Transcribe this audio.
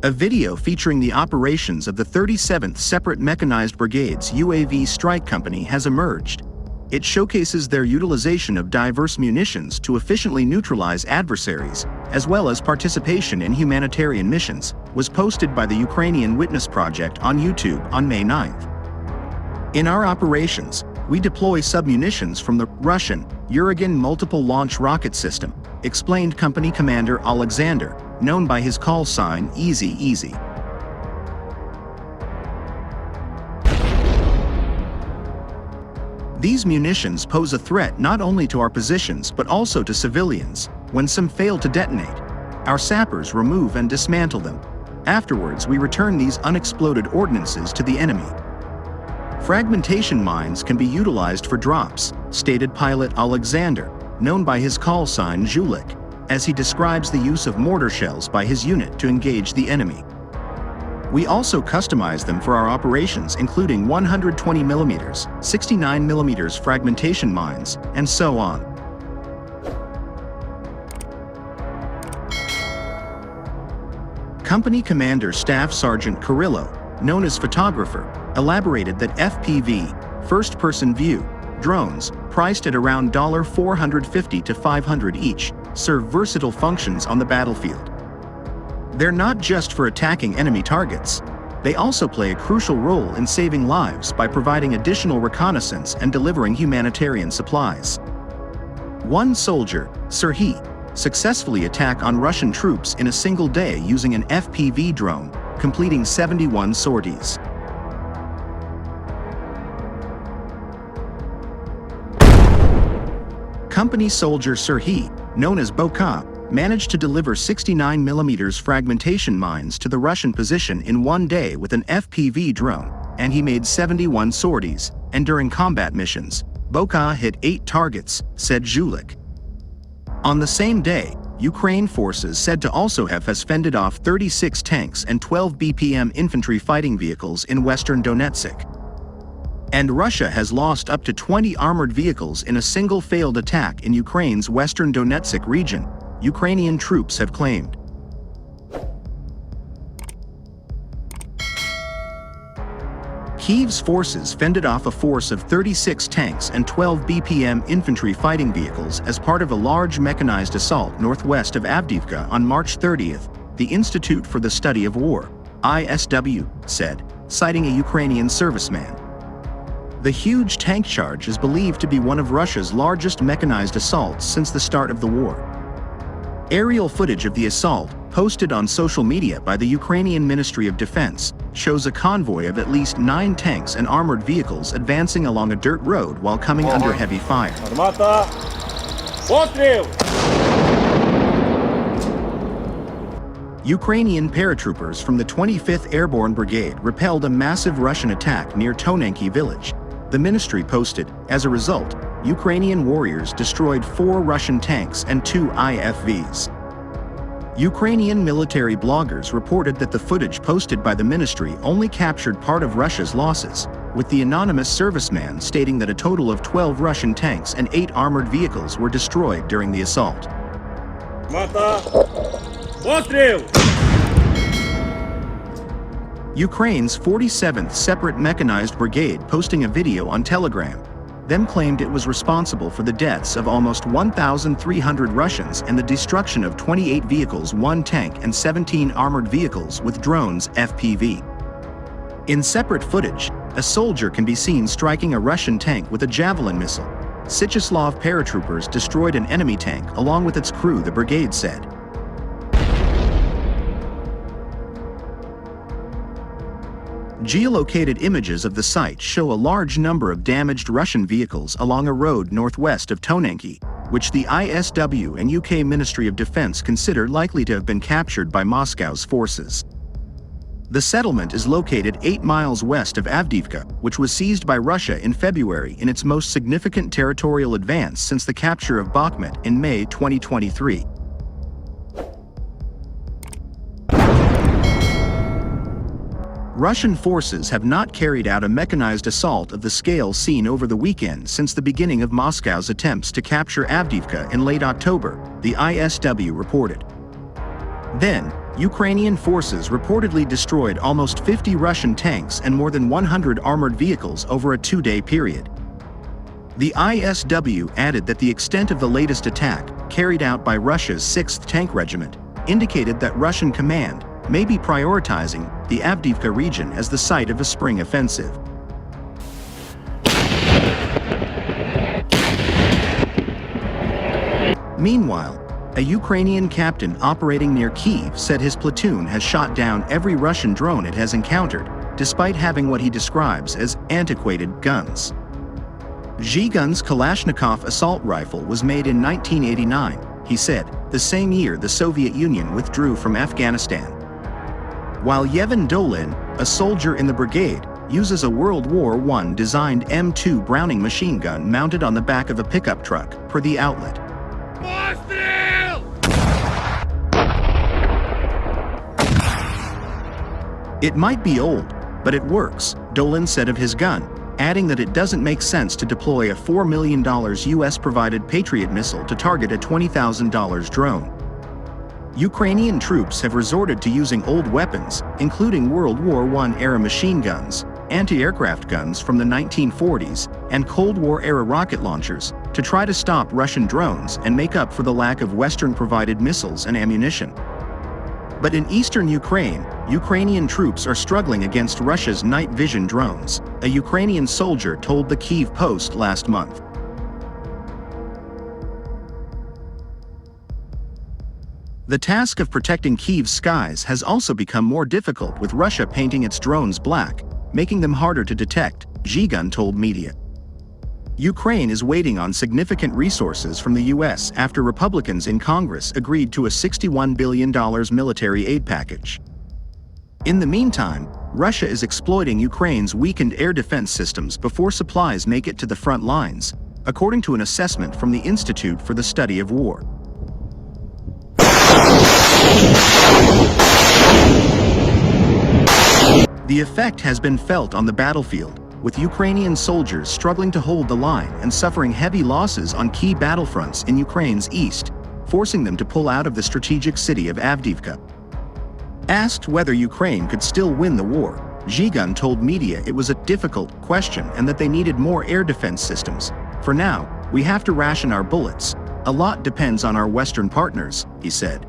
A video featuring the operations of the 37th Separate Mechanized Brigade's UAV strike company has emerged. It showcases their utilization of diverse munitions to efficiently neutralize adversaries, as well as participation in humanitarian missions, was posted by the Ukrainian Witness Project on YouTube on May 9th. In our operations, we deploy submunitions from the Russian Uragan multiple launch rocket system, explained company commander Oleksandr, known by his call sign Easy Easy. These munitions pose a threat not only to our positions but also to civilians. When some fail to detonate, our sappers remove and dismantle them. Afterwards, we return these unexploded ordnances to the enemy. Fragmentation mines can be utilized for drops, stated pilot Oleksandr, known by his call sign Zhulyk, as he describes the use of mortar shells by his unit to engage the enemy. We also customize them for our operations, including 120mm, 69mm fragmentation mines, and so on. Company Commander Staff Sergeant Kirillo, known as Photographer, elaborated that FPV, first-person view, drones, priced at around $450 to $500 each, serve versatile functions on the battlefield. They're not just for attacking enemy targets. They also play a crucial role in saving lives by providing additional reconnaissance and delivering humanitarian supplies. One soldier, Serhiy, successfully attacked on Russian troops in a single day using an FPV drone, completing 71 sorties. Company soldier Serhiy, known as Boka, managed to deliver 69mm fragmentation mines to the Russian position in one day with an FPV drone, and he made 71 sorties, and during combat missions, Boka hit 8 targets, said Zhulyk. On the same day, Ukraine forces said to also have fended off 36 tanks and 12 BPM infantry fighting vehicles in western Donetsk. And Russia has lost up to 20 armored vehicles in a single failed attack in Ukraine's western Donetsk region, Ukrainian troops have claimed. Kyiv's forces fended off a force of 36 tanks and 12 BPM infantry fighting vehicles as part of a large mechanized assault northwest of Avdiivka on March 30th, the Institute for the Study of War, ISW, said, citing a Ukrainian serviceman. The huge tank charge is believed to be one of Russia's largest mechanized assaults since the start of the war. Aerial footage of the assault, posted on social media by the Ukrainian Ministry of Defense, shows a convoy of at least 9 tanks and armored vehicles advancing along a dirt road while coming under heavy fire. Ukrainian paratroopers from the 25th Airborne Brigade repelled a massive Russian attack near Donetsk village. The ministry posted, as a result, Ukrainian warriors destroyed 4 Russian tanks and 2 IFVs. Ukrainian military bloggers reported that the footage posted by the ministry only captured part of Russia's losses, with the anonymous serviceman stating that a total of 12 Russian tanks and 8 armored vehicles were destroyed during the assault. Ukraine's 47th Separate Mechanized Brigade, posting a video on Telegram, then claimed it was responsible for the deaths of almost 1,300 Russians and the destruction of 28 vehicles, 1 tank and 17 armored vehicles with drones FPV. In separate footage, a soldier can be seen striking a Russian tank with a Javelin missile. Syczeslaw paratroopers destroyed an enemy tank along with its crew, the brigade said. Geolocated images of the site show a large number of damaged Russian vehicles along a road northwest of Donetsk, which the ISW and UK Ministry of Defense consider likely to have been captured by Moscow's forces. The settlement is located 8 miles west of Avdiivka, which was seized by Russia in February in its most significant territorial advance since the capture of Bakhmut in May 2023. Russian forces have not carried out a mechanized assault of the scale seen over the weekend since the beginning of Moscow's attempts to capture Avdiivka in late October, the ISW reported. Then, Ukrainian forces reportedly destroyed almost 50 Russian tanks and more than 100 armored vehicles over a 2-day period. The ISW added that the extent of the latest attack, carried out by Russia's 6th Tank Regiment, indicated that Russian command may be prioritizing the Avdiivka region as the site of a spring offensive. Meanwhile, a Ukrainian captain operating near Kyiv said his platoon has shot down every Russian drone it has encountered, despite having what he describes as antiquated guns. Zhulyk's Kalashnikov assault rifle was made in 1989, he said, the same year the Soviet Union withdrew from Afghanistan. While Yevhen Dolin, a soldier in the brigade, uses a World War I designed M2 Browning machine gun mounted on the back of a pickup truck, per the outlet. It might be old, but it works, Dolin said of his gun, adding that it doesn't make sense to deploy a $4 million US-provided Patriot missile to target a $20,000 drone. Ukrainian troops have resorted to using old weapons, including World War I-era machine guns, anti-aircraft guns from the 1940s, and Cold War-era rocket launchers, to try to stop Russian drones and make up for the lack of Western-provided missiles and ammunition. But in eastern Ukraine, Ukrainian troops are struggling against Russia's night vision drones, a Ukrainian soldier told the Kyiv Post last month. The task of protecting Kyiv's skies has also become more difficult, with Russia painting its drones black, making them harder to detect, Zhulyk told media. Ukraine is waiting on significant resources from the US after Republicans in Congress agreed to a $61 billion military aid package. In the meantime, Russia is exploiting Ukraine's weakened air defense systems before supplies make it to the front lines, according to an assessment from the Institute for the Study of War. The effect has been felt on the battlefield, with Ukrainian soldiers struggling to hold the line and suffering heavy losses on key battlefronts in Ukraine's east, forcing them to pull out of the strategic city of Avdiivka. Asked whether Ukraine could still win the war, Zhulyk told media it was a difficult question and that they needed more air defense systems. For now, we have to ration our bullets. A lot depends on our Western partners, he said.